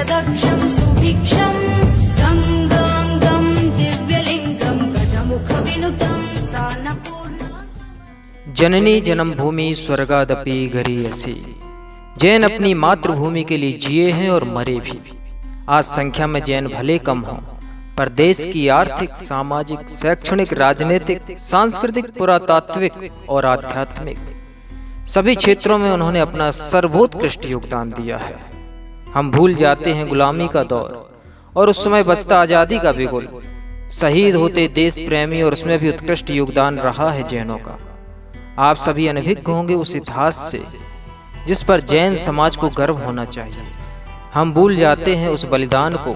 दक्षं सुभिक्षं गंगांगं दिव्यलिंगं गजमुखविनुतं सान्नपूर्णा। जननी जन्मभूमि स्वर्गादपि गरीयसी। जैन अपनी मातृभूमि के लिए जिए हैं और मरे भी। आज संख्या में जैन भले कम हों, पर देश की आर्थिक, सामाजिक, शैक्षणिक, राजनीतिक, सांस्कृतिक, पुरातात्विक और आध्यात्मिक सभी क्षेत्रों में उन्होंने अपना सर्वोत्कृष्ट योगदान दिया है। हम भूल जाते हैं गुलामी का दौर और उस समय बचता आजादी का बिगुल। शहीद होते देश प्रेमी और उसमें भी उत्कृष्ट योगदान रहा है जैनों का। आप सभी अनभिज्ञ होंगे उस इतिहास से जिस पर जैन समाज को गर्व होना चाहिए। हम भूल जाते हैं उस बलिदान को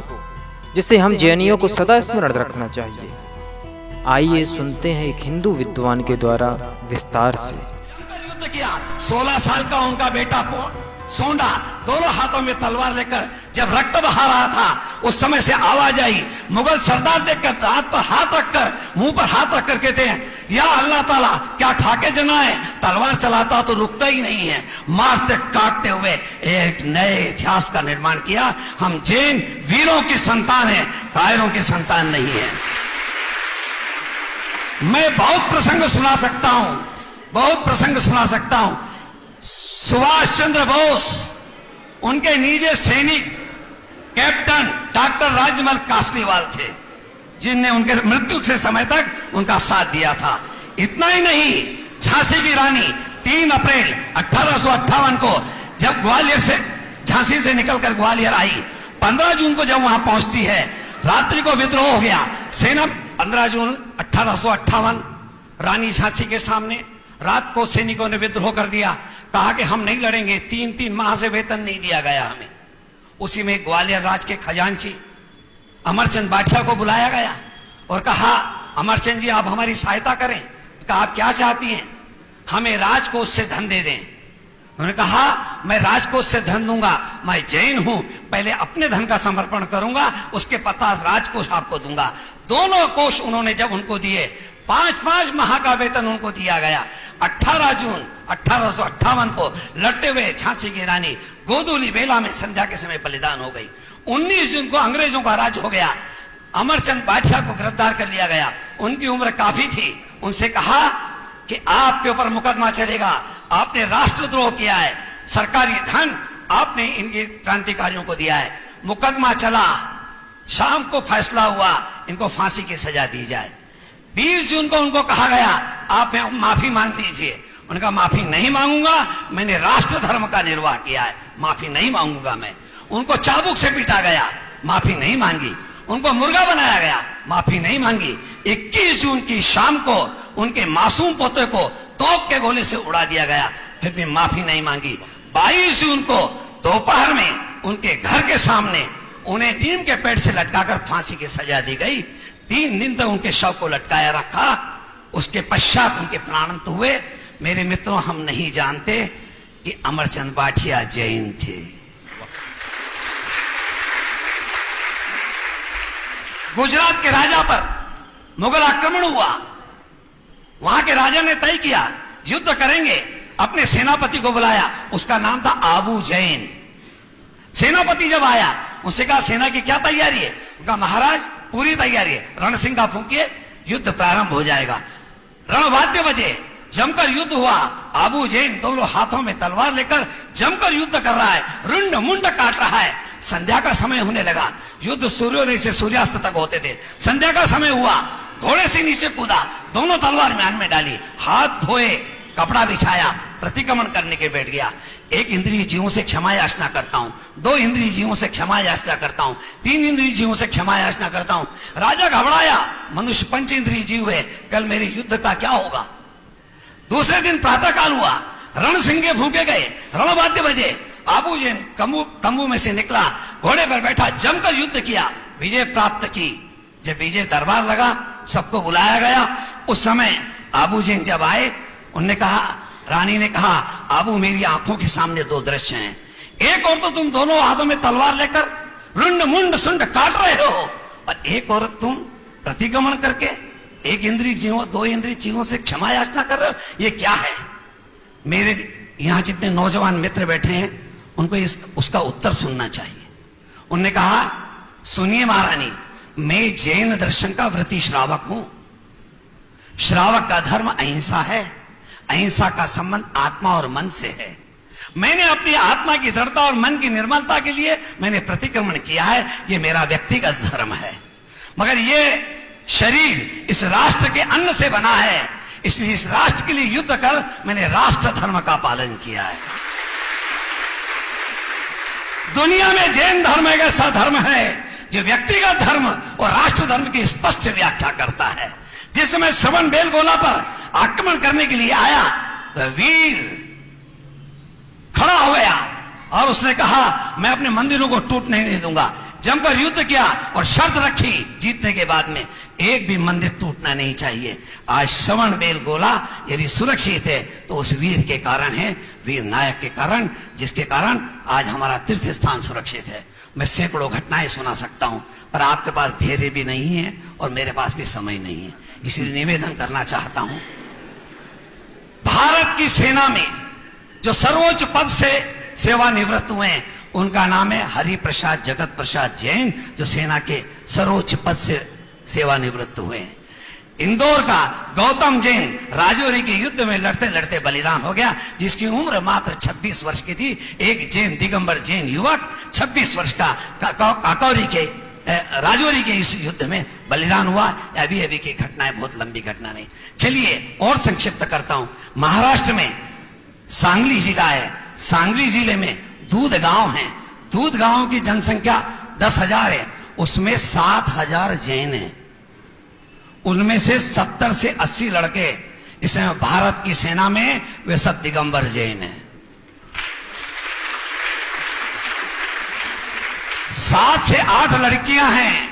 जिसे हम जैनियों को सदा स्मरण रखना चाहिए। आइए सुनते हैं एक हिंदू विद्वान के द्वारा विस्तार से। युद्ध किया, 16 साल का उनका बेटा सोंडा दोनों हाथों में तलवार लेकर जब रक्त बहा रहा था, उस समय से आवाज आई। मुगल सरदार देखकर हाथ पर हाथ रखकर, मुंह पर हाथ रखकर कहते हैं, या अल्लाह ताला क्या खाके जनाए, तलवार चलाता तो रुकता ही नहीं है। मारते काटते हुए एक नए इतिहास का निर्माण किया। हम जैन वीरों की संतान हैं, कायरों की संतान नहीं है। मैं बहुत प्रसंग सुना सकता हूं, बहुत प्रसंग सुना सकता हूं। सुभाष चंद्र बोस, उनके निजी सैनिक कैप्टन डॉक्टर राजमल कासलीवाल थे, जिनने उनके मृत्यु के समय तक उनका साथ दिया था। इतना ही नहीं, झांसी की रानी 3 अप्रैल 1858 को जब ग्वालियर से, झांसी से निकलकर ग्वालियर आई, 15 जून को जब वहां पहुंचती है, रात्रि को विद्रोह हो गया। सेना 15 जून 1858 रानी झांसी के सामने, रात को सैनिकों ने विद्रोह कर दिया। कहा कि हम नहीं लड़ेंगे, 3-3 माह से वेतन नहीं दिया गया हमें। उसी में ग्वालियर राज के खजांची अमरचंद बाठिया को बुलाया गया और कहा, अमरचंद जी आप हमारी सहायता करें। कहा आप क्या चाहती हैं? हमें राजकोष से धन दे दें। उन्होंने कहा मैं राजकोष से धन दूंगा, मैं जैन हूं, पहले अपने धन का समर्पण करूंगा, उसके पता राजकोष आपको दूंगा। दोनों कोष उन्होंने जब उनको दिए, 5-5 माह का वेतन उनको दिया गया। 18 जून 1858 को लड़ते हुए झांसी की रानी गोदुली बेला में संध्या के समय बलिदान हो गई। 19 जून को अंग्रेजों का राज हो गया। अमरचंद बाठिया को गिरफ्तार कर लिया गया। उनकी उम्र काफी थी। उनसे कहा कि आपके ऊपर मुकदमा चलेगा, आपने राष्ट्रद्रोह किया है, सरकारी धन आपने इनके क्रांतिकारियों को दिया है। मुकदमा चला, शाम को फैसला हुआ, इनको फांसी की सजा दी जाए। 20 जून को उनको कहा गया आप माफी मांग लीजिए। उनका माफी नहीं मांगूंगा, मैंने राष्ट्र धर्म का निर्वाह किया है, माफी नहीं मांगूंगा मैं। उनको चाबुक से पीटा गया, माफी नहीं मांगी। उनको मुर्गा बनाया गया, माफी नहीं मांगी। 21 जून की शाम को उनके मासूम पोते को तोप के गोले से उड़ा दिया गया, फिर भी माफी नहीं मांगी। 22 जून को दोपहर में उनके घर के सामने उन्हें नीम के पेड़ से लटकाकर फांसी की सजा दी गई। 3 दिन तक उनके शव को लटकाया रखा। उसके पश्चात उनके प्राणांत हुए। मेरे मित्रों, हम नहीं जानते कि अमरचंद बाठिया जैन थे। गुजरात के राजा पर मुगल आक्रमण हुआ। वहां के राजा ने तय किया युद्ध करेंगे। अपने सेनापति को बुलाया, उसका नाम था आबू जैन। सेनापति जब आया, उससे कहा सेना की क्या तैयारी है? उनका महाराज पूरी तैयारी है, रणसिंगा फूंकिए, युद्ध प्रारंभ हो जाएगा। रणवाद्य बजे, जमकर युद्ध हुआ। आबू जैन दोनों हाथों में तलवार लेकर जमकर युद्ध कर रहा है, रुंड मुंड काट रहा है। संध्या का समय होने लगा। युद्ध सूर्योदय से सूर्यास्त तक होते थे। संध्या का समय हुआ, घोड़े से नीचे कूदा, दोनों तलवार म्यान में डाली, हाथ धोए, कपड़ा बिछाया, प्रतिक्रमण करने के बैठ गया। 1 इंद्रिय जीवों से क्षमा याचना करता हूं, 2 इंद्रिय जीवों से क्षमा याचना करता हूं, 3 इंद्रिय जीवों से क्षमा याचना करता हूं। राजा घबराया, मनुष्य 5 इंद्रिय जीव है, कल मेरे युद्ध का क्या होगा? दूसरे दिन प्रातः काल हुआ, रणसिंगे फूंके गए, रणवाद्य बजे। आबू जैन तंबू में से निकला, घोड़े पर बैठा, जमकर युद्ध किया, विजय प्राप्त की। जब विजय दरबार लगा, सबको बुलाया गया। उस समय आबू जैन जब आए, उन्होंने कहा, रानी ने कहा, आबू मेरी आंखों के सामने 2 दृश्य हैं। एक और तो तुम दोनों हाथों में तलवार लेकर रुंड मुंड सुंड काट रहे हो, और एक और तुम प्रतिक्रमण करके 1 इंद्रिय जीवों 2 इंद्रिय जीवों से क्षमा याचना कर रहे हो। ये क्या है? मेरे यहां जितने नौजवान मित्र बैठे हैं, उनको उसका उत्तर सुनना चाहिए। उन्होंने कहा, सुनिए महारानी, मैं जैन दर्शन का व्रती श्रावक हूं। श्रावक का धर्म अहिंसा है। अहिंसा का संबंध आत्मा और मन से है। मैंने अपनी आत्मा की दृढ़ता और मन की निर्मलता के लिए मैंने प्रतिक्रमण किया है। यह मेरा व्यक्तिगत धर्म है, मगर यह शरीर इस राष्ट्र के अन्न से बना है, इसलिए इस राष्ट्र के लिए युद्ध कर मैंने राष्ट्र धर्म का पालन किया है। दुनिया में जैन धर्म एक ऐसा धर्म है जो व्यक्तिगत धर्म और राष्ट्र धर्म की स्पष्ट व्याख्या करता है। जिस समय श्रवण बेलगोला पर आक्रमण करने के लिए आया तो वीर खड़ा हो गया और उसने कहा, मैं अपने मंदिरों को टूटने नहीं दूंगा। जमकर युद्ध किया और शर्त रखी, जीतने के बाद में एक भी मंदिर टूटना नहीं चाहिए। आज श्रवण बेलगोला यदि सुरक्षित है तो उस वीर के कारण है, वीर नायक के कारण, जिसके कारण आज हमारा तीर्थ स्थान सुरक्षित है। मैं सैकड़ों घटनाएं सुना सकता हूं, पर आपके पास धैर्य भी नहीं है और मेरे पास भी समय नहीं है, इसलिए निवेदन करना चाहता हूं। भारत की सेना में जो सर्वोच्च पद से सेवानिवृत्त हुए हैं, उनका नाम है हरिप्रसाद जगत प्रसाद जैन, जो सेना के सर्वोच्च पद से सेवानिवृत्त हुए हैं। इंदौर का गौतम जैन राजौरी के युद्ध में लड़ते लड़ते बलिदान हो गया, जिसकी उम्र मात्र 26 वर्ष की थी। एक जैन दिगंबर जैन युवक 26 वर्ष का काकौरी के राजौरी के इस युद्ध में बलिदान हुआ। अभी अभी की घटनाएं, बहुत लंबी घटना नहीं। चलिए और संक्षिप्त करता हूं। महाराष्ट्र में सांगली जिला है। सांगली जिले में दूध गांव है। दूध गांव की जनसंख्या 10,000 है, उसमें 7,000 जैन हैं। उनमें से 70 से 80 लड़के इसमें भारत की सेना में वे सब दिगंबर जैन हैं। 7 से 8 लड़कियां हैं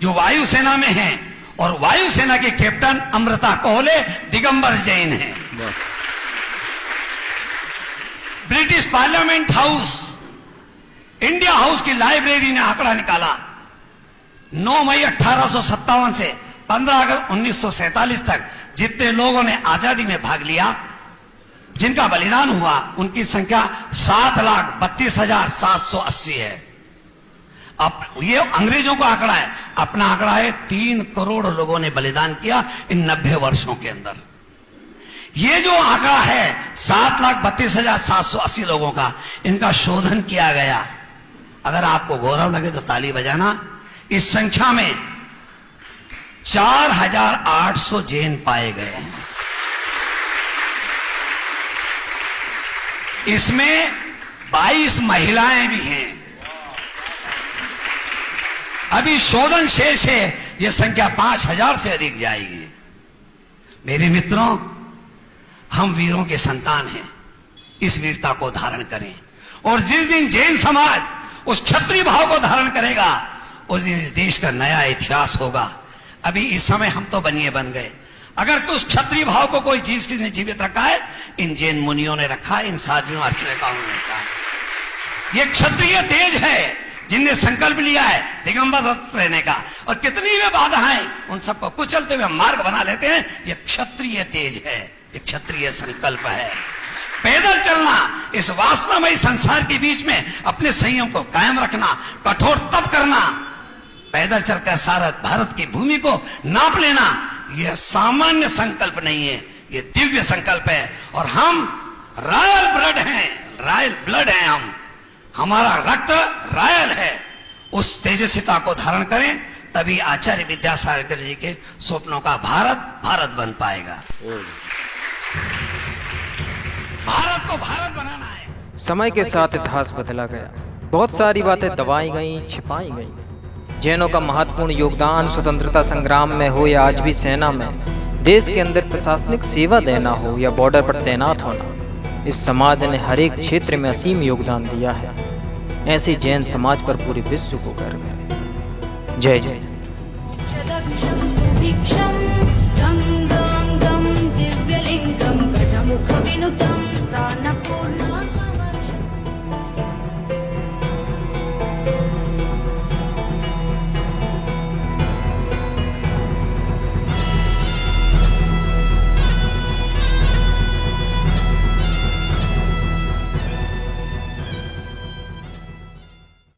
जो वायुसेना में हैं, और वायुसेना के कैप्टन अमृता कोहले दिगंबर जैन हैं। British parliament house, India house की लाइब्रेरी ने आंकड़ा निकाला, 9 मई 1857 से 15 अगस्त 1947 तक जितने लोगों ने आजादी में भाग लिया, जिनका बलिदान हुआ, उनकी संख्या 7,32,780 है। अब ये अंग्रेजों का आंकड़ा है, अपना आंकड़ा है 3 करोड़ लोगों ने बलिदान किया इन 90 वर्षों के अंदर। ये जो आंकड़ा है 7,32,780 लोगों का, इनका शोधन किया गया। अगर आपको गौरव लगे तो ताली बजाना। इस संख्या में 4,800 जैन पाए गए हैं। इसमें 22 महिलाएं भी हैं। अभी शोधन शेष है, यह संख्या 5,000 से अधिक जाएगी। मेरे मित्रों, हम वीरों के संतान हैं, इस वीरता को धारण करें। और जिस दिन जैन समाज उस क्षत्रिय भाव को धारण करेगा, उस दिन इस देश का नया इतिहास होगा। अभी इस समय हम तो बनिए बन गए, अगर उस क्षत्रिय भाव को कोई चीज ने जीवित रखा है, इन जैन मुनियों ने रखा है, इन साधुओं अर्चकों ने रखा है। ये क्षत्रिय तेज है जिनने संकल्प लिया है दिगंबर रहने का, और कितनी भी बाधाएं उन सबको कुचलते हुए मार्ग बना लेते हैं। ये क्षत्रिय तेज है, ये क्षत्रिय संकल्प है। पैदल चलना, इस वासनामयी संसार के बीच में अपने संयम को कायम रखना, कठोर तप करना, पैदल चलकर सारा भारत की भूमि को नाप लेना, यह सामान्य संकल्प नहीं है, यह दिव्य संकल्प है। और हम रॉयल ब्लड हैं, रॉयल ब्लड हैं हम, हमारा रक्त रॉयल है। उस तेजस्विता को धारण करें, तभी आचार्य विद्यासागर जी के स्वप्नों का भारत भारत बन पाएगा। भारत को भारत बनाना है। समय के साथ इतिहास बदला गया, बहुत सारी बातें दबाई गईं, छिपाई गईं। जैनों का महत्वपूर्ण योगदान स्वतंत्रता संग्राम में हो या आज भी सेना में, देश के अंदर प्रशासनिक सेवा देना हो या बॉर्डर पर तैनात होना, इस समाज ने हर एक क्षेत्र में असीम योगदान दिया है। ऐसे जैन समाज पर पूरे विश्व को गर्व है। जय जय। दक्षं सुभिक्षं गंगांगं दिव्यलिंगं गजमुखविनुतं सानपूर्णं